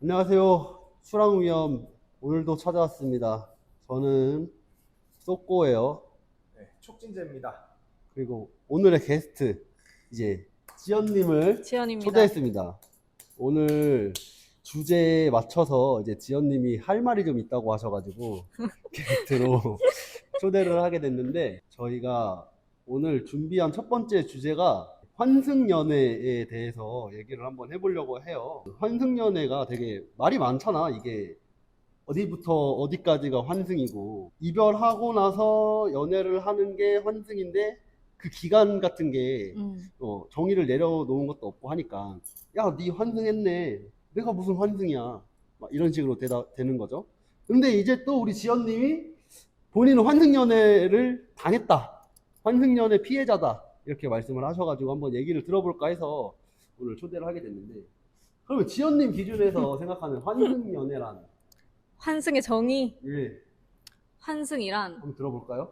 안녕하세요. 수랑위험 오늘도 찾아왔습니다. 저는 쏘꼬예요. 네, 촉진제입니다. 그리고 오늘의 게스트 이제 지연님을 지연입니다. 초대했습니다. 오늘 주제에 맞춰서 이제 지연님이 할 말이 좀 있다고 하셔가지고 게스트로 초대를 하게 됐는데 저희가 오늘 준비한 첫 번째 주제가 환승연애에 대해서 얘기를 한번 해보려고 해요. 환승연애가 되게 말이 많잖아. 이게 어디부터 어디까지가 환승이고 이별하고 나서 연애를 하는 게 환승인데 그 기간 같은 게 정의를 내려놓은 것도 없고 하니까 야, 네 환승했네. 내가 무슨 환승이야. 막 이런 식으로 되는 거죠. 근데 이제 또 우리 지연님이 본인은 환승연애를 당했다. 환승연애 피해자다. 이렇게 말씀을 하셔가지고 한번 얘기를 들어볼까 해서 오늘 초대를 하게 됐는데 그러면 지연님 기준에서 생각하는 환승연애란 환승의 정의, 예, 환승이란 한번 들어볼까요?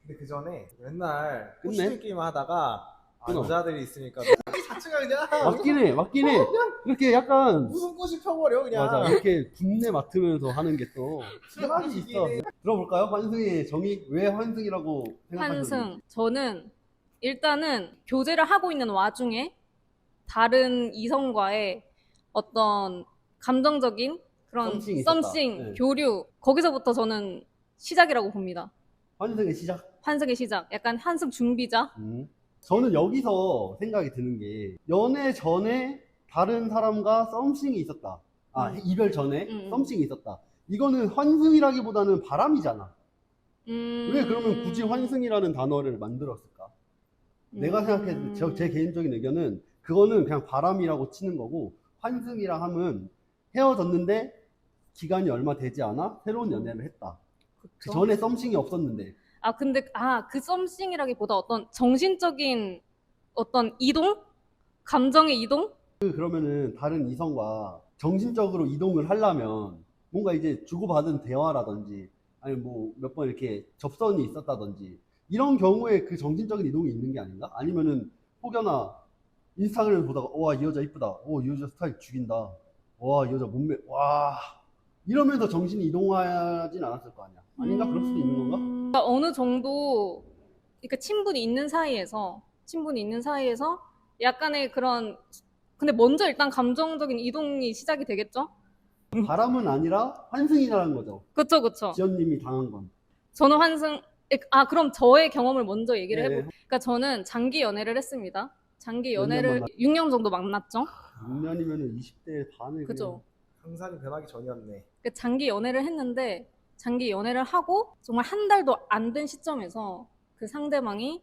근데 그 전에 맨날 끝내? 꼬시기 게임 하다가 끊어. 여자들이 있으니까 꼬시 자체가 그냥 맞긴 해. 이렇게 약간 무슨 꽃이 펴버려 그냥. 맞아. 이렇게 분내 맡으면서 하는 게 또 맛이 있어. 이게 들어볼까요? 환승의 정의? 왜 환승이라고 생각하시는지. 환승. 저는 일단은 교제를 하고 있는 와중에 다른 이성과의 어떤 감정적인 그런 썸씽이 있었다. 썸씽, 네. 교류, 거기서부터 저는 시작이라고 봅니다. 환승의 시작? 환승의 시작. 약간 환승 준비자. 저는 여기서 생각이 드는 게 연애 전에 다른 사람과 썸씽이 있었다. 이별 전에 썸씽이 있었다. 이거는 환승이라기보다는 바람이잖아. 왜 그러면 굳이 환승이라는 단어를 만들었을까? 내가 생각해도 제 개인적인 의견은 그거는 그냥 바람이라고 치는 거고 환승이라 함은 헤어졌는데 기간이 얼마 되지 않아 새로운 연애를 했다. 그 그쵸? 전에 썸씽이 없었는데 근데 그 썸씽이라기보다 어떤 정신적인 어떤 이동? 감정의 이동? 그러면은 다른 이성과 정신적으로 이동을 하려면 뭔가 이제 주고받은 대화라든지 아니면 뭐 몇 번 이렇게 접선이 있었다든지 이런 경우에 그 정신적인 이동이 있는 게 아닌가? 아니면은 혹여나 인스타그램 보다가 와, 이 여자 이쁘다. 이 여자 스타일 죽인다. 와, 이 여자 몸매 와 이러면서 정신이 이동하진 않았을 거 아니야. 아닌가? 그럴 수도 있는 건가? 그러니까 어느 정도 그러니까 친분이 있는 사이에서 약간의 그런 근데 먼저 일단 감정적인 이동이 시작이 되겠죠? 바람은 아니라 환승이라는 거죠. 그쵸. 지연님이 당한 건. 저는 환승 그럼 저의 경험을 먼저 얘기를 네. 해볼게요. 그러니까 저는 장기 연애를 했습니다. 장기 몇 년 연애를 6년 정도 만났죠. 6년이면은 20대 반을 그죠? 강산이 변하기 전이었네. 그러니까 장기 연애를 했는데 장기 연애를 하고 정말 한 달도 안 된 시점에서 그 상대방이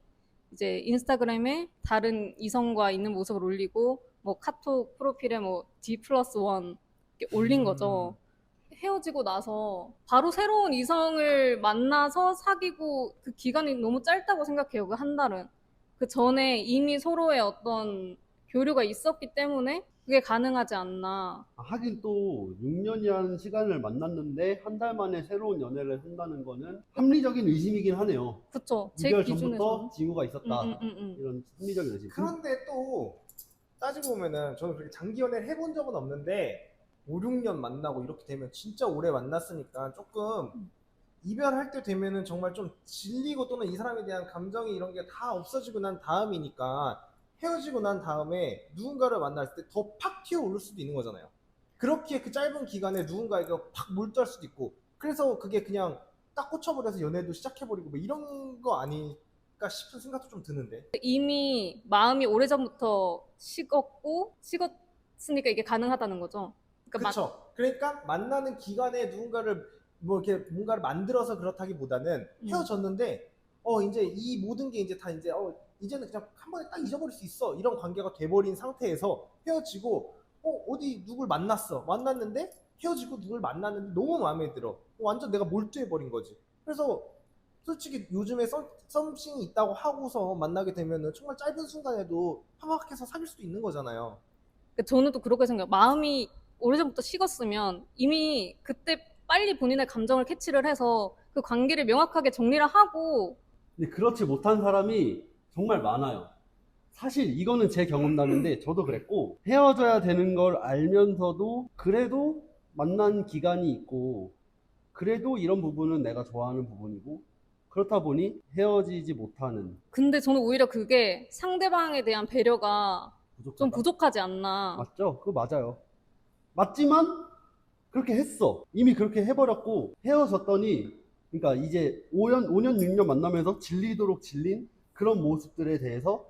이제 인스타그램에 다른 이성과 있는 모습을 올리고 뭐 카톡 프로필에 뭐 D+1 이렇게 올린 거죠. 헤어지고 나서 바로 새로운 이성을 만나서 사귀고 그 기간이 너무 짧다고 생각해요. 그 한 달은. 그 전에 이미 서로의 어떤 교류가 있었기 때문에 그게 가능하지 않나. 하긴 또 6년이라는 시간을 만났는데 한 달 만에 새로운 연애를 한다는 거는 합리적인 의심이긴 하네요. 그쵸. 제 이별 기준에서. 전부터 징후가 있었다. 음. 이런 합리적인 의심. 그런데 또 따지고 보면은 저는 그렇게 장기 연애를 해본 적은 없는데 5, 6년 만나고 이렇게 되면 진짜 오래 만났으니까 조금 이별할 때 되면은 정말 좀 질리고 또는 이 사람에 대한 감정이 이런 게 다 없어지고 난 다음이니까 헤어지고 난 다음에 누군가를 만났을 때 더 팍 튀어오를 수도 있는 거잖아요. 그렇게 그 짧은 기간에 누군가에게 팍 몰두할 수도 있고 그래서 그게 그냥 딱 꽂혀버려서 연애도 시작해버리고 뭐 이런 거 아닐까 싶은 생각도 좀 드는데. 이미 마음이 오래전부터 식었으니까 이게 가능하다는 거죠. 그러니까 그렇죠. 그러니까 만나는 기간에 누군가를 뭐 이렇게 뭔가를 만들어서 그렇다기보다는 헤어졌는데 이제 이 모든 게 이제 다 이제 이제는 그냥 한 번에 딱 잊어버릴 수 있어 이런 관계가 돼버린 상태에서 헤어지고 어디 누굴 만났는데 헤어지고 누굴 만났는데 너무 마음에 들어 완전 내가 몰두해버린 거지. 그래서 솔직히 요즘에 썸씽이 있다고 하고서 만나게 되면은 정말 짧은 순간에도 파박해서 사귈 수도 있는 거잖아요. 그러니까 저는 또 그렇게 생각해요. 마음이 오래전부터 식었으면 이미 그때 빨리 본인의 감정을 캐치를 해서 그 관계를 명확하게 정리를 하고 근데 그렇지 못한 사람이 정말 많아요. 사실 이거는 제 경험담인데 저도 그랬고, 헤어져야 되는 걸 알면서도 그래도 만난 기간이 있고 그래도 이런 부분은 내가 좋아하는 부분이고 그렇다 보니 헤어지지 못하는. 근데 저는 오히려 그게 상대방에 대한 배려가 좀 부족하다? 부족하지 않나. 맞죠? 그거 맞아요. 맞지만 그렇게 했어. 이미 그렇게 해버렸고 헤어졌더니, 그러니까 이제 5년 6년 만나면서 질리도록 질린 그런 모습들에 대해서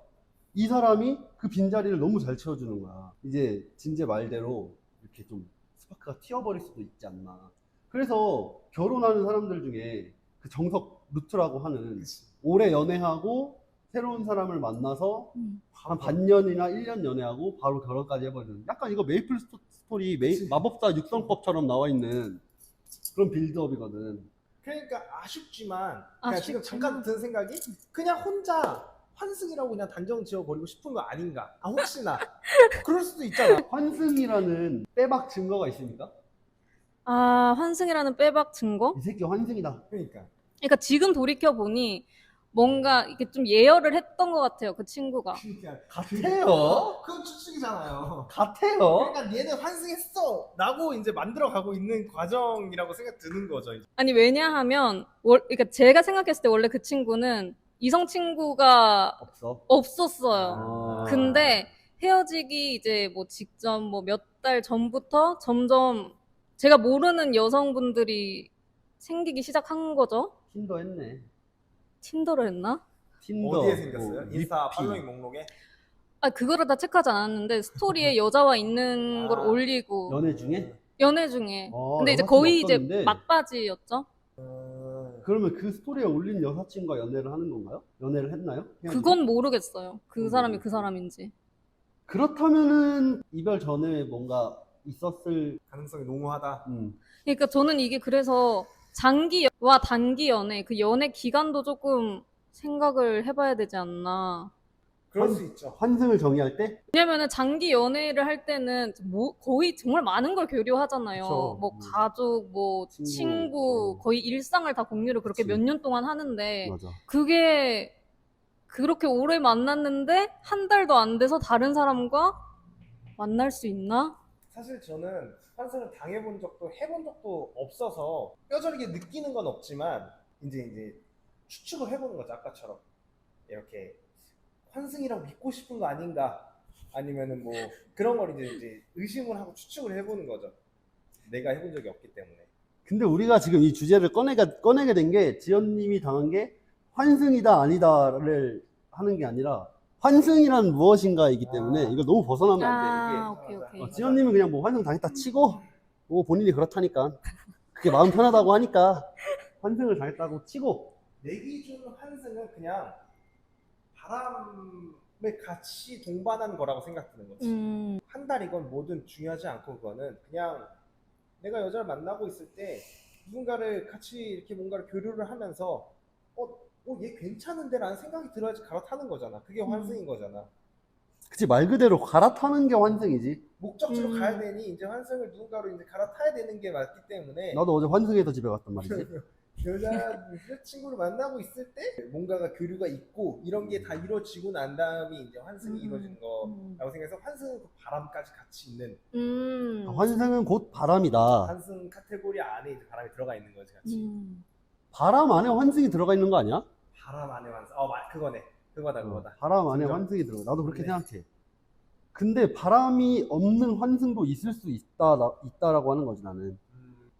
이 사람이 그 빈자리를 너무 잘 채워주는 거야. 이제 진제 말대로 이렇게 좀 스파크가 튀어버릴 수도 있지 않나. 그래서 결혼하는 사람들 중에 그 정석 루트라고 하는, 오래 연애하고 새로운 사람을 만나서 한 반년이나 1년 연애하고 바로 결혼까지 해버리는, 약간 이거 메이플 스토리 마법사 육성법처럼 나와 있는 그런 빌드업이거든. 그러니까 아쉽지만 그냥 지금 아쉽지만. 잠깐 든 생각이 그냥 혼자 환승이라고 그냥 단정 지어버리고 싶은 거 아닌가? 아 혹시나 그럴 수도 있잖아. 환승이라는 빼박 증거가 있습니까? 아, 환승이라는 빼박 증거? 이 새끼 환승이다. 그러니까 그러니까 지금 돌이켜보니 뭔가 이게 좀 예열을 했던 것 같아요, 그 친구가. 같아요. 그건 추측이잖아요. 같아요. 그러니까 얘는 환승했어 라고 이제 만들어가고 있는 과정이라고 생각 드는 거죠. 이제. 아니, 왜냐하면, 그러니까 제가 생각했을 때 원래 그 친구는 이성 친구가 없어. 없었어요. 아. 근데 헤어지기 이제 뭐 직전 뭐 몇 달 전부터 점점 제가 모르는 여성분들이 생기기 시작한 거죠. 틴더 했네. 틴더를 했나? 틴더. 어디에 생겼어요? 뭐, 인스타 리피. 팔로잉 목록에? 아, 그거를 다 체크하지 않았는데 스토리에 여자와 있는 걸 아, 올리고 연애 중에? 연애 중에. 근데 이제 여사친 거의 없었는데. 이제 막바지였죠. 그러면 그 스토리에 올린 여사친과 연애를 하는 건가요? 연애를 했나요? 헤어지고? 그건 모르겠어요. 그 그건 사람이 모르겠어요. 그 사람인지. 그렇다면은 이별 전에 뭔가 있었을. 가능성이 농후하다. 그러니까 저는 이게 그래서 장기와 단기 연애, 그 연애 기간도 조금 생각을 해봐야 되지 않나. 그럴 수 있죠. 환승을 정의할 때? 왜냐면은 장기 연애를 할 때는 뭐 거의 정말 많은 걸 교류하잖아요. 그쵸. 뭐 가족, 뭐 친구, 거의 일상을 다 공유를 그렇게 그치. 몇 년 동안 하는데 맞아. 그게 그렇게 오래 만났는데 한 달도 안 돼서 다른 사람과 만날 수 있나? 사실 저는 환승을 당해본 적도 해본 적도 없어서 뼈저리게 느끼는 건 없지만 이제 추측을 해보는 거죠. 아까처럼 이렇게 환승이라고 믿고 싶은 거 아닌가, 아니면은 뭐 그런 걸 이제 의심을 하고 추측을 해보는 거죠. 내가 해본 적이 없기 때문에. 근데 우리가 지금 이 주제를 꺼내게 된 게, 지연님이 당한 게 환승이다 아니다를 하는 게 아니라 환승이란 무엇인가이기 때문에 아. 이거 너무 벗어나면 안 아, 돼. 오케이, 오케이. 이게 지연님은 그냥 뭐 환승 당했다 치고, 뭐 본인이 그렇다니까, 그게 마음 편하다고 하니까 환승을 당했다고 치고. 내 기준 환승은 그냥 바람에 같이 동반한 거라고 생각드는 거지. 한 달이건 뭐든 중요하지 않고, 그거는 그냥 내가 여자를 만나고 있을 때 누군가를 같이 이렇게 뭔가를 교류를 하면서 얘 괜찮은데 라는 생각이 들어야지 갈아타는 거잖아. 그게 환승인 거잖아. 그치, 말 그대로 갈아타는 게 환승이지. 목적지로 가야 되니 이제 환승을 누군가로 이제 갈아타야 되는 게 맞기 때문에. 나도 어제 환승해서 집에 갔단 말이지. 여자친구를 만나고 있을 때 뭔가가 교류가 있고 이런 게 다 이루어지고 난 다음에 이제 환승이 이루어지는 거라고 생각해서 환승은 그 바람까지 같이 있는 환승은 곧 바람이다. 환승 카테고리 안에 이제 바람이 들어가 있는 거지, 같이. 바람 안에 환승이 들어가 있는 거 아니야? 바람 안에 환승. 그거네. 그거다. 바람 안에 진짜? 환승이 들어가. 나도 그렇게 네. 생각해. 근데 바람이 없는 환승도 있을 수 있다라고 하는 거지, 나는.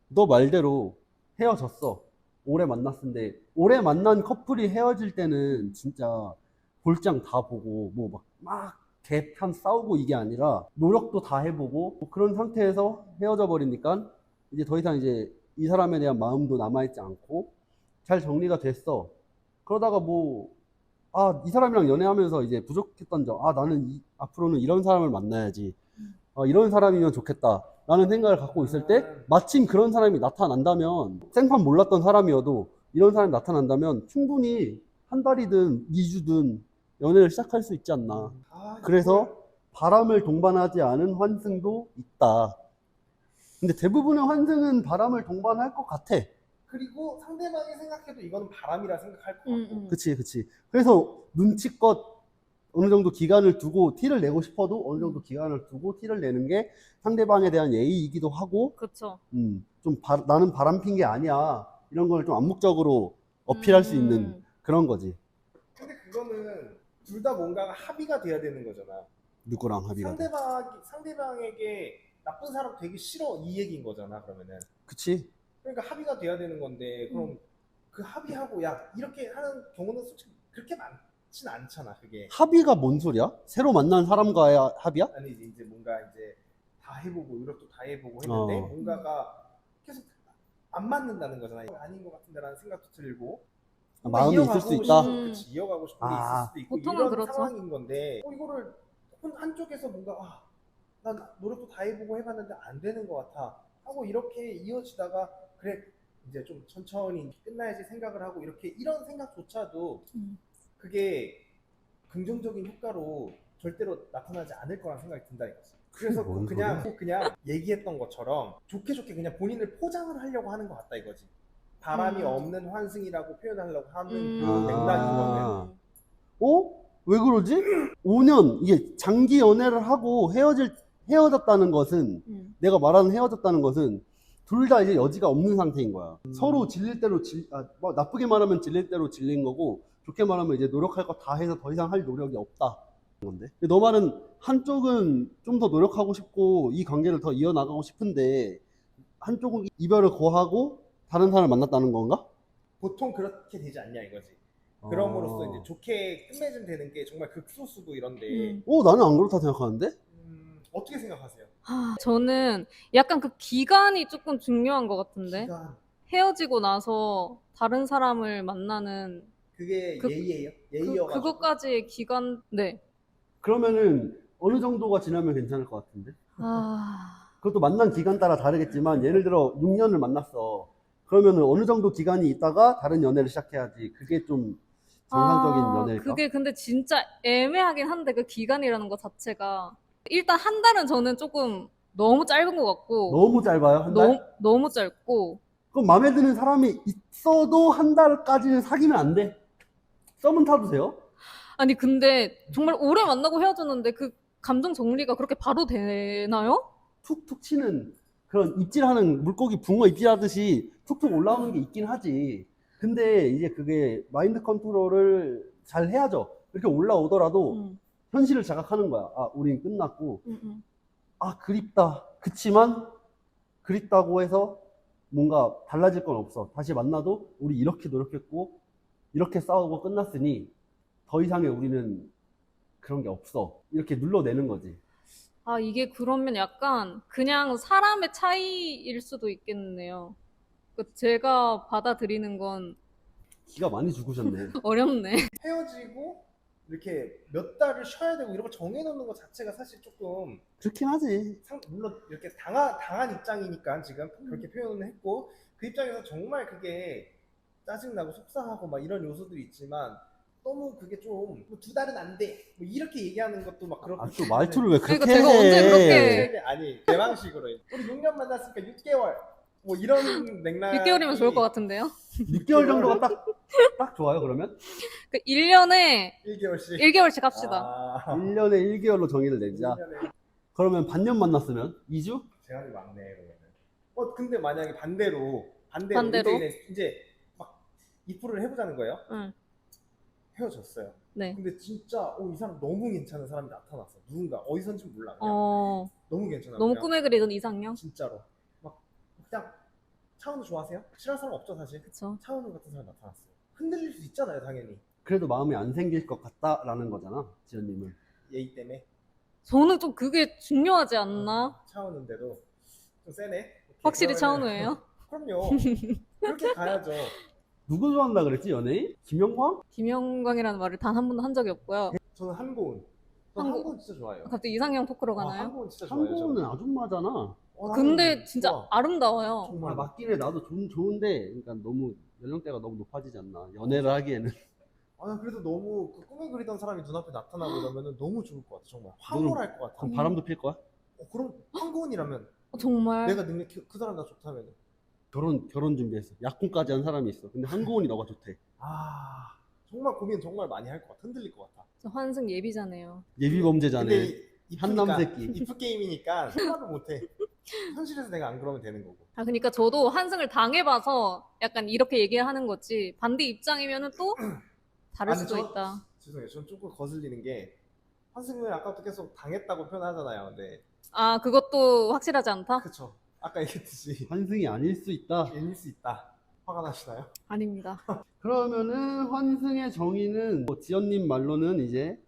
너 말대로 헤어졌어. 오래 만났는데, 오래 만난 커플이 헤어질 때는 진짜 볼장 다 보고, 뭐 막 개판 싸우고 이게 아니라 노력도 다 해보고, 뭐 그런 상태에서 헤어져 버리니까 이제 더 이상 이제 이 사람에 대한 마음도 남아있지 않고 잘 정리가 됐어. 그러다가 뭐, 이 사람이랑 연애하면서 이제 부족했던 점, 나는 앞으로는 이런 사람을 만나야지. 이런 사람이면 좋겠다. 라는 생각을 갖고 있을 때, 마침 그런 사람이 나타난다면, 생판 몰랐던 사람이어도 이런 사람이 나타난다면 충분히 한 달이든 2주든 연애를 시작할 수 있지 않나. 그래서 바람을 동반하지 않은 환승도 있다. 근데 대부분의 환승은 바람을 동반할 것 같아. 그리고 상대방이 생각해도 이거는 바람이라 생각할 것 같고. 그치. 그래서 눈치껏 어느 정도 기간을 두고 티를 내고 싶어도 어느 정도 기간을 두고 티를 내는 게 상대방에 대한 예의이기도 하고, 그쵸. 나는 바람핀 게 아니야. 이런 걸 좀 암묵적으로 어필할 수 있는 그런 거지. 근데 그거는 둘 다 뭔가가 합의가 돼야 되는 거잖아. 누구랑 합의가 돼. 상대방에게 나쁜 사람 되기 싫어 이 얘기인 거잖아. 그러면은 그치? 그러니까 합의가 돼야 되는 건데 그럼 그 합의하고 야 이렇게 하는 경우는 솔직히 그렇게 많진 않잖아. 그게 합의가 뭔 소리야? 새로 만난 사람과의 합의야? 아니 이제 뭔가 이제 다 해보고 노력도 다 해보고 했는데 뭔가가 계속 안 맞는다는 거잖아. 이거 아닌 것 같은데라는 생각도 들고 마음이 있을 수 있다. 그치, 이어가고 싶은 게 있을 수도 있고 보통은 이런 그렇죠. 상황인 건데 이거를 한쪽에서 뭔가 난 노력도 다 해보고 해봤는데 안 되는 것 같아 하고 이렇게 이어지다가 그래 이제 좀 천천히 끝나야지 생각을 하고 이렇게 이런 생각조차도 그게 긍정적인 효과로 절대로 나타나지 않을 거란 생각이 든다 이거지. 그래서 뭔 그냥 얘기했던 것처럼 좋게 그냥 본인을 포장을 하려고 하는 것 같다 이거지. 바람이 없는 환승이라고 표현하려고 하는 그 맥락인 거는. 어? 왜 그러지? 5년, 이게 장기 연애를 하고 헤어졌다는 것은, 내가 말하는 헤어졌다는 것은, 둘 다 이제 여지가 없는 상태인 거야. 서로 질릴 대로 뭐 나쁘게 말하면 질릴 대로 질린 거고, 좋게 말하면 이제 노력할 거 다 해서 더 이상 할 노력이 없다. 건데. 근데 너 말은 한쪽은 좀 더 노력하고 싶고, 이 관계를 더 이어나가고 싶은데, 한쪽은 이별을 고하고, 다른 사람을 만났다는 건가? 보통 그렇게 되지 않냐 이거지. 그럼으로써 이제 좋게 끝맺으면 되는 게 정말 극소수고 이런데 나는 안 그렇다 생각하는데? 어떻게 생각하세요? 저는 약간 그 기간이 조금 중요한 것 같은데. 기간. 헤어지고 나서 다른 사람을 만나는 그게 예의예요? 예의여가지고 그것까지의 기간, 네. 그러면은 어느 정도가 지나면 괜찮을 것 같은데? 아, 그것도 만난 기간 따라 다르겠지만 예를 들어 6년을 만났어. 그러면은 어느 정도 기간이 있다가 다른 연애를 시작해야지. 그게 좀 정상적인 연애일까? 그게 근데 진짜 애매하긴 한데 그 기간이라는 것 자체가 일단 한 달은 저는 조금 너무 짧은 것 같고 너무 짧아요, 한 달? 너무 짧고 그럼 마음에 드는 사람이 있어도 한 달까지는 사귀면 안 돼. 썸은 타도 돼요? 아니 근데 정말 오래 만나고 헤어졌는데 그 감정 정리가 그렇게 바로 되나요? 툭툭 치는 그런 입질하는 물고기 붕어 입질하듯이 툭툭 올라오는 게 있긴 하지. 근데 이제 그게 마인드 컨트롤을 잘 해야죠. 이렇게 올라오더라도 현실을 자각하는 거야. 아, 우린 끝났고. 아, 그립다. 그치만 그립다고 해서 뭔가 달라질 건 없어. 다시 만나도 우리 이렇게 노력했고 이렇게 싸우고 끝났으니 더 이상의 우리는 그런 게 없어. 이렇게 눌러내는 거지. 아, 이게 그러면 약간 그냥 사람의 차이일 수도 있겠네요. 제가 받아들이는 건 기가 많이 죽으셨네. 어렵네. 헤어지고 이렇게 몇 달을 쉬어야 되고 이런 거 정해놓는 것 자체가 사실 조금 그렇긴 하지. 물론 이렇게 당한 입장이니까 지금 그렇게 표현을 했고 그 입장에서 정말 그게 짜증나고 속상하고 막 이런 요소들이 있지만 너무 그게 좀 두 달은 안 돼. 뭐 이렇게 얘기하는 것도 막 그렇고. 아, 또 말투를 왜 그렇게 그러니까 제가 언제 그렇게 아니 내 방식으로 우리 6년 만났으니까 6개월 뭐 이런 맥락 6개월이면 좋을 것 같은데요? 6개월 정도가 딱 좋아요, 그러면? 1년에 1개월씩 1개월씩 합시다. 1년에 1개월로 정의를 내자. 1년에 그러면 반년 만났으면? 2주? 제한이 많네 그러면은. 근데 만약에 반대로 반대로? 이제 막 이프를 해보자는 거예요. 응. 헤어졌어요. 네. 근데 진짜 이 사람 너무 괜찮은 사람이 나타났어. 누군가 어디선지 몰라. 그냥 너무 괜찮아. 너무 그냥. 꿈에 그리던 이상형? 진짜로. 막 그냥 차은우 좋아하세요? 싫어하는 사람 없죠 사실. 그쵸. 차은우 같은 사람 나타났어요. 흔들릴 수 있잖아요 당연히. 그래도 마음이 안 생길 것 같다라는 거잖아, 지연님은. 예의 때문에. 저는 좀 그게 중요하지 않나? 차은우인데도 좀 세네. 오케이, 확실히 그러면은- 차은우예요? 그럼요. 그렇게 가야죠. 누구 좋아한다 그랬지, 연예인? 김영광? 김영광이라는 말을 단 한 번도 한 적이 없고요. 저는 한고은. 한고은 진짜 좋아해요. 갑자기 이상형 토크로 가나요? 한고은 진짜 좋아해요. 한국은 아줌마잖아. 근데 한고은 진짜 좋아. 아름다워요. 정말 맞긴 해. 나도 좋은데, 그러니까 너무 연령대가 너무 높아지지 않나. 연애를 하기에는. 나 그래도 너무 그 꿈에 그리던 사람이 눈앞에 나타나고 이러면은 너무 좋을 것 같아. 정말 황홀할 것 같아. 그럼 바람도 필 거야? 그럼 한고은이라면 정말. 내가 능력 그 사람 나 좋다면은 결혼 준비했어. 약혼까지 한 사람이 있어. 근데 한국은이 너가 좋대. 정말 고민 정말 많이 할 것 같아. 흔들릴 것 같아. 저 환승 예비자네요. 예비 범죄자네. 근데 한남 새끼. 이프 게임이니까 생각을 못해. 현실에서 내가 안 그러면 되는 거고. 아, 그러니까 저도 환승을 당해봐서 약간 이렇게 얘기하는 거지. 반대 입장이면은 또 다를 아니, 수도 있다. 죄송해요. 전 조금 거슬리는 게 환승을 아까부터 계속 당했다고 표현하잖아요. 근데 아, 그것도 확실하지 않다? 그쵸. 아까 얘기했듯이 환승이 아닐 수 있다. 일일 수 있다. 화가 나시나요? 아닙니다. 그러면은 환승의 정의는 지연님 말로는 이제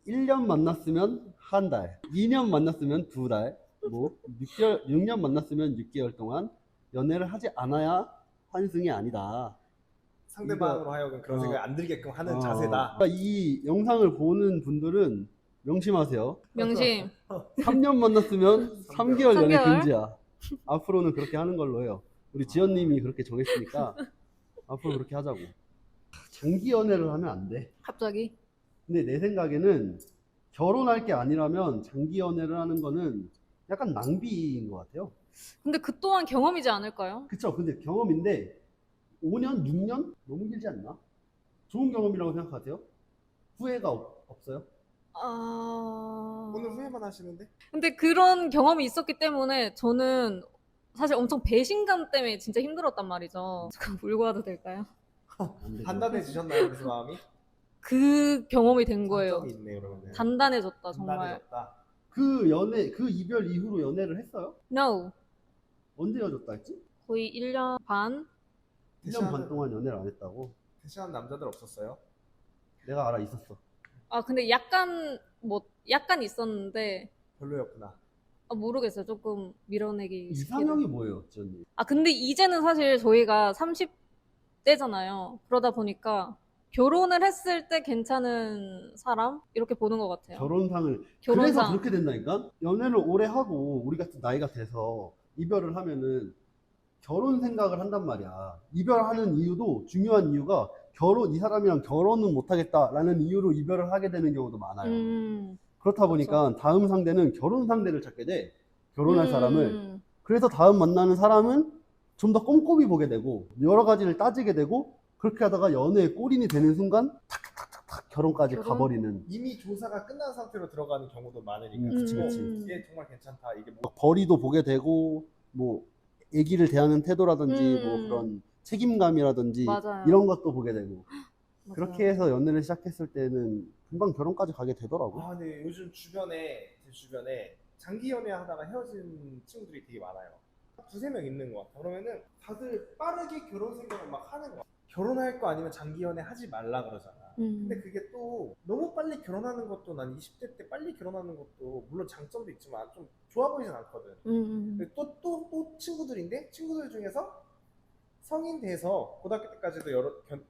1년 만났으면 한 달, 2년 만났으면 두 달, 뭐 6년 만났으면 6개월 동안 연애를 하지 않아야 환승이 아니다. 상대방으로 하여금 그런 어. 생각이 안 들게끔 하는 어, 자세다. 그러니까 이 영상을 보는 분들은 명심하세요. 명심. 3년 만났으면 3개월 연애 3개월? 금지야. 앞으로는 그렇게 하는 걸로 해요. 우리 지연님이 그렇게 정했으니까 앞으로 그렇게 하자고. 장기 연애를 하면 안 돼. 갑자기. 근데 내 생각에는 결혼할 게 아니라면 장기 연애를 하는 거는 약간 낭비인 것 같아요. 근데 그 또한 경험이지 않을까요? 그쵸? 근데 경험인데 5년, 6년? 너무 길지 않나? 좋은 경험이라고 생각하세요? 후회가 없어요? 아... 오늘 후회만 하시는데? 근데 그런 경험이 있었기 때문에 저는 사실 엄청 배신감 때문에 진짜 힘들었단 말이죠. 잠깐 울고 와도 될까요? 안 되죠. 단단해지셨나요? 그래서 마음이? 그 경험이 된 거예요. 장점이 있네 그러면은. 단단해졌다, 정말. 단단해졌다. 그 이별 이후로 연애를 했어요? No. 언제 헤어졌다 했지? 거의 1년 반? 1년 반 동안 연애를 안 했다고? 대신한 남자들 없었어요? 내가 알아, 있었어. 아, 근데 약간 있었는데, 별로였구나. 아, 모르겠어요. 조금 밀어내기 쉽게. 이상형이 뭐예요, 지연님? 아, 근데 이제는 사실 저희가 30대잖아요. 그러다 보니까 결혼을 했을 때 괜찮은 사람? 이렇게 보는 것 같아요. 결혼상을. 그래서 결혼상. 그렇게 된다니까? 연애를 오래 하고 우리 같은 나이가 돼서 이별을 하면은 결혼 생각을 한단 말이야. 이별하는 이유도 중요한 이유가 이 사람이랑 결혼은 못하겠다라는 이유로 이별을 하게 되는 경우도 많아요. 그렇다 보니까 다음 상대는 결혼 상대를 찾게 돼. 결혼할 사람을. 그래서 다음 만나는 사람은 좀 더 꼼꼼히 보게 되고 여러 가지를 따지게 되고 그렇게 하다가 연애에 골인이 되는 순간 탁탁탁탁 결혼까지 결혼? 가버리는. 이미 조사가 끝난 상태로 들어가는 경우도 많으니까. 그치, 뭐, 그치. 얘 정말 괜찮다. 이게 뭐 막 벌이도 보게 되고 뭐 아기를 대하는 태도라든지 뭐 음. 그런 책임감이라든지 맞아요. 이런 것도 보게 되고 맞아요. 그렇게 해서 연애를 시작했을 때는 금방 결혼까지 가게 되더라고. 아, 근데 요즘 제 주변에 장기 연애 하다가 헤어진 친구들이 되게 많아요. 두세 명 있는 것 같아. 그러면은 다들 빠르게 결혼 생각을 막 하는 것 같아. 결혼할 거 아니면 장기 연애 하지 말라 그러잖아. 근데 그게 또 너무 빨리 결혼하는 것도 난 20대 때 빨리 결혼하는 것도 물론 장점도 있지만 좀 좋아 보이진 않거든. 근데 또 친구들인데 친구들 중에서 성인 돼서 고등학교 때까지도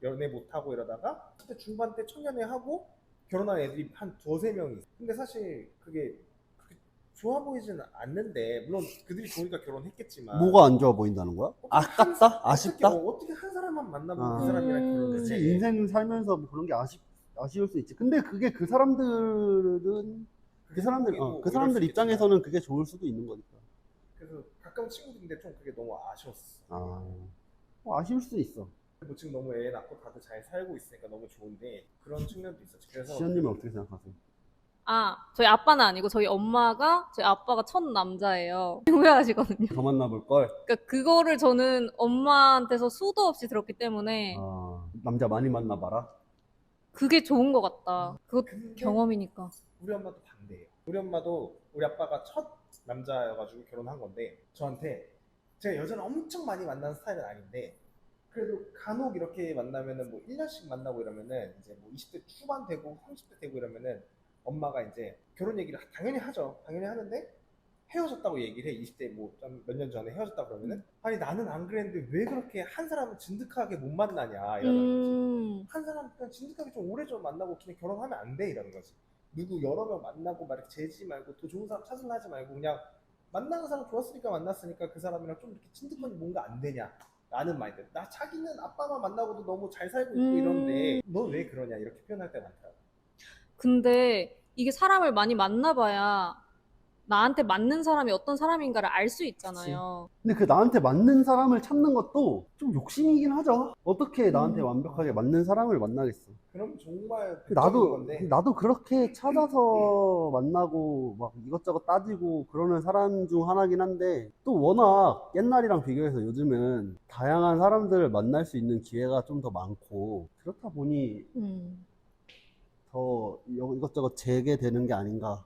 연애 못하고 이러다가 10대 중반 때 청년회하고 결혼한 애들이 한 두세 명이 있어. 근데 사실 그게 그렇게 좋아 보이진 않는데 물론 그들이 좋으니까 결혼했겠지만 뭐가 안 좋아 보인다는 거야? 아깝다? 아쉽다? 어떻게 한 사람만 만나보고 아. 그 사람이랑 결혼을 그치, 해. 인생 살면서 뭐 그런 게 아쉬울 수 있지. 근데 그게 그 사람들 행복이고 그 이럴 사람들 수 입장에서는 그게 좋을 수도 있는 거니까. 그래서 가까운 친구들인데 좀 그게 너무 아쉬웠어. 뭐 아쉬울 수 있어. 뭐 지금 너무 애 낳고 다들 잘 살고 있으니까 너무 좋은데 그런 측면도 있었지. 그래서 지연님은 어떻게 생각하세요? 아, 저희 아빠는 아니고 저희 아빠가 첫 남자예요. 후회하시거든요. 더 만나볼 걸. 그러니까 그거를 저는 엄마한테서 수도 없이 들었기 때문에 남자 많이 만나봐라. 그게 좋은 것 같다. 그것 근데 경험이니까. 우리 엄마도 반대예요. 우리 엄마도 우리 아빠가 첫 남자여가지고 결혼한 건데 저한테 제가 여자를 엄청 많이 만나는 스타일은 아닌데 그래도 간혹 이렇게 만나면은 뭐 1년씩 만나고 이러면은 이제 뭐 20대 초반 되고 30대 되고 이러면은 엄마가 이제 결혼 얘기를 당연히 하죠. 당연히 하는데 헤어졌다고 얘기를 해. 20대 뭐 몇 년 전에 헤어졌다 그러면은 아니 나는 안 그랬는데 왜 그렇게 한 사람을 진득하게 못 만나냐 이러는 거지. 한 사람 그냥 진득하게 좀 오래 좀 만나고 그냥 결혼하면 안 돼 이러는 거지. 누구 여러 명 만나고 막 이렇게 재지 말고 더 좋은 사람 찾으려 하지 말고 그냥 만나는 사람 좋았으니까 만났으니까 그 사람이랑 좀 이렇게 진득하게 뭔가 안 되냐 라는 마인드. 나 자기는 아빠만 만나고도 너무 잘 살고 있고 이런데 넌 왜 그러냐 이렇게 표현할 때 많더라고. 근데 이게 사람을 많이 만나봐야 나한테 맞는 사람이 어떤 사람인가를 알 수 있잖아요. 근데 그 나한테 맞는 사람을 찾는 것도 좀 욕심이긴 하죠. 어떻게 나한테 완벽하게 맞는 사람을 만나겠어. 그럼 정말 백적인 나도 건데. 나도 그렇게 찾아서 만나고 막 이것저것 따지고 그러는 사람 중 하나긴 한데, 또 워낙 옛날이랑 비교해서 요즘은 다양한 사람들을 만날 수 있는 기회가 좀 더 많고, 그렇다 보니 더 이것저것 재개되는 게 아닌가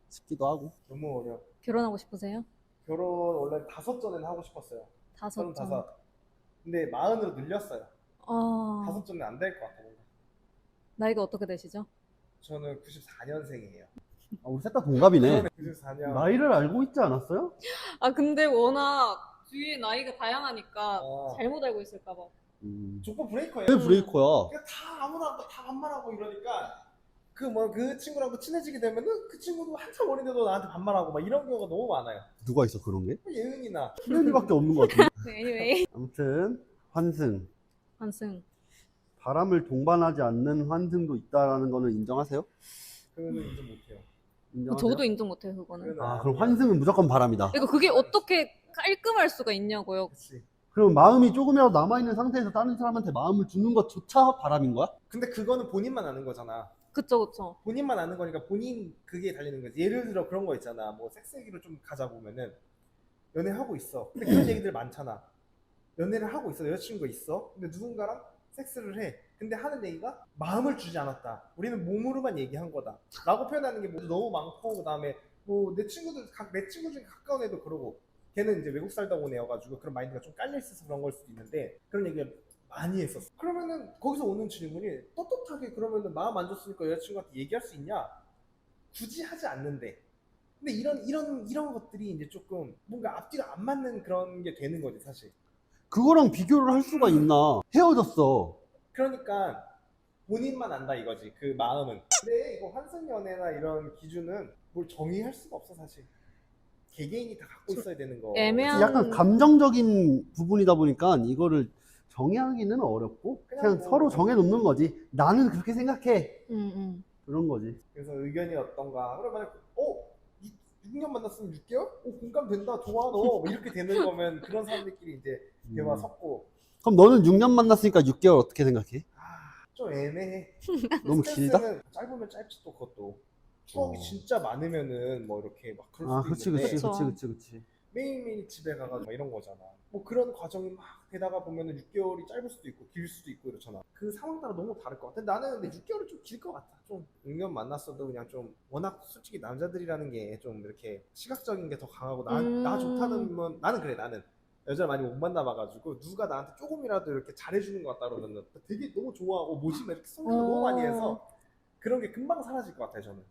싶기도 하고. 너무 어려. 결혼하고 싶으세요? 결혼 원래 5전에는 하고 싶었어요. 5전. 35. 근데 40으로 늘렸어요. 아, 5전은 안 될 것 같아요. 나이가 어떻게 되시죠? 저는 94년생이에요. 우리 셋 다 동갑이네. 94년. 나이를 알고 있지 않았어요? 아, 근데 워낙 주위에 나이가 다양하니까 어. 잘못 알고 있을까봐. 조건 브레이커예요. 왜 브레이커야? 그러니까 다 아무나 다 반말하고 이러니까 그 친구랑 친해지게 되면은 그 친구도 한참 어린데도 나한테 반말하고 막 이런 경우가 너무 많아요. 누가 있어 그런 게? 예은이나. 수현이밖에 없는 것 같은데. anyway. 아무튼 환승. 환승. 바람을 동반하지 않는 환승도 있다라는 거는 인정하세요? 그거는 인정 못해요. 인정하세요? 저도 인정 못해요, 그거는. 그거는 아, 그럼 아니에요. 환승은 무조건 바람이다. 그리고 그게 어떻게 깔끔할 수가 있냐고요. 그치. 그럼 마음이 조금이라도 남아있는 상태에서 다른 사람한테 마음을 주는 것조차 바람인 거야? 근데 그거는 본인만 아는 거잖아. 그쵸, 그쵸. 본인만 아는 거니까 본인 그게 달리는 거지. 예를 들어 그런 거 있잖아. 뭐 섹스 얘기를 좀 가자 보면은 연애하고 있어. 근데 그런 얘기들 많잖아. 연애를 하고 있어. 여자친구가 있어. 근데 누군가랑 섹스를 해. 근데 하는 얘기가 마음을 주지 않았다. 우리는 몸으로만 얘기한 거다. 라고 표현하는 게 너무 많고, 그 다음에 뭐 내 친구들, 내 친구 중에 가까운 애도 그러고, 걔는 이제 외국 살다 온 애여가지고 그런 마인드가 좀 깔려있어서 그런 걸 수도 있는데, 그런 얘기를 많이 했었어. 그러면은 거기서 오는 질문이 떳떳하게 그러면은 마음 안 줬으니까 여자친구한테 얘기할 수 있냐? 굳이 하지 않는데. 근데 이런 것들이 이제 조금 뭔가 앞뒤가 안 맞는 그런 게 되는 거지, 사실. 그거랑 비교를 할 수가 있나? 헤어졌어. 그러니까 본인만 안다 이거지, 그 마음은. 근데 이거 환승연애나 이런 기준은 뭘 정의할 수가 없어, 사실. 개개인이 다 갖고 있어야 되는 거. 애매한- 약간 감정적인 부분이다 보니까 이거를 정의하기는 어렵고 그냥 뭐- 서로 정해놓는 거지. 나는 그렇게 생각해. 그런 거지. 그래서 의견이 어떤가. 그럼 만약 6년 만났으면 6개월? 공감된다, 좋아 너, 뭐 이렇게 되는 거면 그런 사람들끼리 이제 대화 섞고. 그럼 너는 6년 만났으니까 6개월 어떻게 생각해? 좀 애매해. 너무 길다? 스트레스는 짧으면 짧지 또 그것도. 추억이 진짜 많으면은 뭐 이렇게 막 그럴 아, 수도 그치, 있는데 그치, 그치. 매일매일 집에 가가지고 막 이런 거잖아. 뭐 그런 과정이 막 되다가 보면은 6개월이 짧을 수도 있고 길 수도 있고 이렇잖아. 그 상황 따라 너무 다를 것 같아. 나는 근데 6개월이 좀 길 것 같아. 좀 6년 만났어도 그냥 좀 워낙 솔직히 남자들이라는 게 좀 이렇게 시각적인 게 더 강하고 나 좋다는 건 나는 그래. 나는 여자를 많이 못 만나봐가지고 누가 나한테 조금이라도 이렇게 잘해주는 것 같다 그러면 되게 너무 좋아하고 뭐지 막 이렇게 성격을 너무 많이 해서 그런 게 금방 사라질 것 같아요, 저는.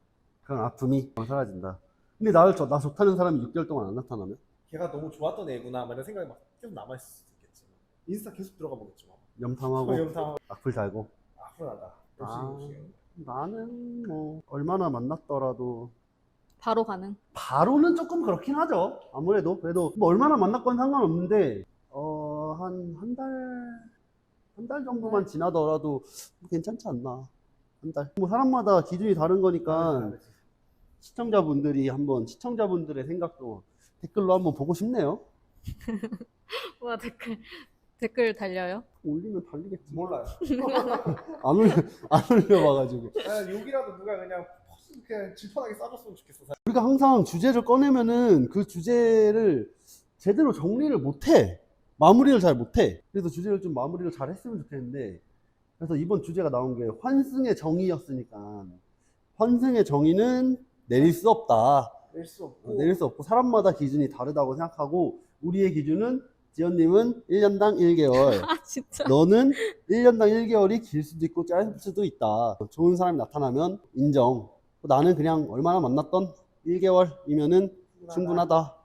그런 아픔이 사라진다. 근데 나 좋다는 사람이 6개월 동안 안 나타나면? 걔가 너무 좋았던 애구나 막 이런 생각이 막 계속 남아있을 수도 있겠지. 인스타 계속 들어가 보겠죠. 염탐하고 염탐. 악플 달고. 아프나다. 아, 나는 뭐 얼마나 만났더라도 바로 가는. 바로는 조금 그렇긴 하죠. 아무래도 그래도 뭐 얼마나 만났건 상관없는데 한 달 정도만 지나더라도 괜찮지 않나. 한 달. 뭐 사람마다 기준이 다른 거니까 시청자분들이 한번 시청자분들의 생각도 댓글로 한번 보고 싶네요. 와, 댓글 달려요? 올리면 달리겠지. 몰라요. 안 올려봐가지고. 여기라도 누가 그냥 그냥 질펀하게 싸줬으면 좋겠어. 사실. 우리가 항상 주제를 꺼내면은 그 주제를 제대로 정리를 못해. 마무리를 잘 못해. 그래서 주제를 좀 마무리를 잘 했으면 좋겠는데, 그래서 이번 주제가 나온 게 환승의 정의였으니까, 환승의 정의는 내릴 수 없다. 내릴 수 없고 사람마다 기준이 다르다고 생각하고, 우리의 기준은 지연님은 1년당 1개월, 아, 진짜. 너는 1년당 1개월이 길 수도 있고 짧을 수도 있다. 좋은 사람이 나타나면 인정. 나는 그냥 얼마나 만났던 1개월이면은 충분하다.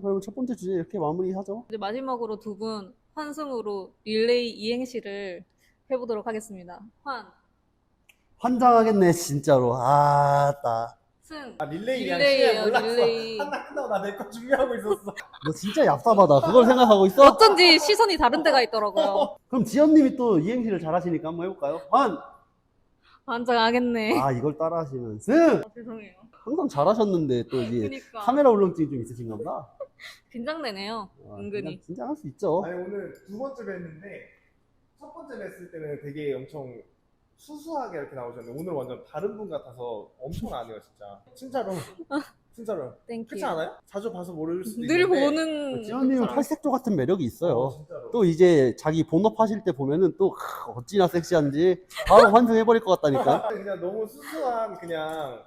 그러면 첫 번째 주제 이렇게 마무리하죠. 이제 마지막으로 두 분 환승으로 릴레이 이행시를 해보도록 하겠습니다. 환장하겠네 진짜로. 아따. 승. 릴레이예요. 릴레이. 하나 끝나고 나 내 거 준비하고 있었어. 너 진짜 얍삽하다. 그걸 생각하고 있어? 어쩐지 시선이 다른 데가 있더라고요. 그럼 지연님이 또 이행시를 잘하시니까 한번 해볼까요? 환장하겠네. 이걸 따라 하시면 승! 죄송해요. 항상 잘하셨는데 또 이제 그니까 카메라 울렁증이 좀 있으신가 보다. 긴장되네요. 은근히. 긴장할 수 있죠. 아니 오늘 두 번째 뵀는데 첫 번째 뵀을 때는 되게 엄청 수수하게 이렇게 나오셨는데 오늘 완전 다른 분 같아서 엄청 나네요 진짜. 진짜로. 진짜로. 땡큐. 그렇지 않아요? 자주 봐서 모를 수도 늘 있는데 보는 지원님은 사람. 팔색조 같은 매력이 있어요. 진짜로. 또 이제 자기 본업 하실 때 보면은 또 어찌나 섹시한지 바로 환승해버릴 것 같다니까. 그냥 너무 수수한 그냥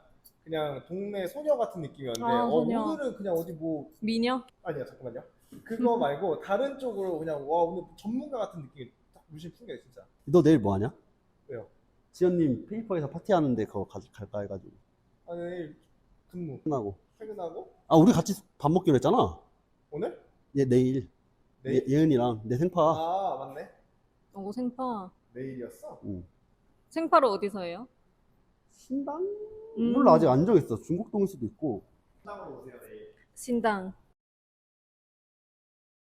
동네 소녀 같은 느낌이었는데 소녀. 오늘은 그냥 어디 뭐 미녀? 아니야 잠깐만요. 그거 말고 다른 쪽으로 그냥 와 오늘 전문가 같은 느낌이 딱 물씬 풍겨요 진짜. 너 내일 뭐 하냐? 왜요? 지연님 페이퍼에서 파티하는데 그거 갈까 해가지고 아니 내일 근무 끝나고. 퇴근하고 아 우리 같이 밥 먹기로 했잖아. 오늘? 내일. 내일? 예은이랑 내 생파. 아 맞네. 생파. 내일이었어? 응. 생파를 어디서 해요? 신당? 몰라 아직 안 정했어. 중국동일 수도 있고. 상으로 오세요 내일. 신당.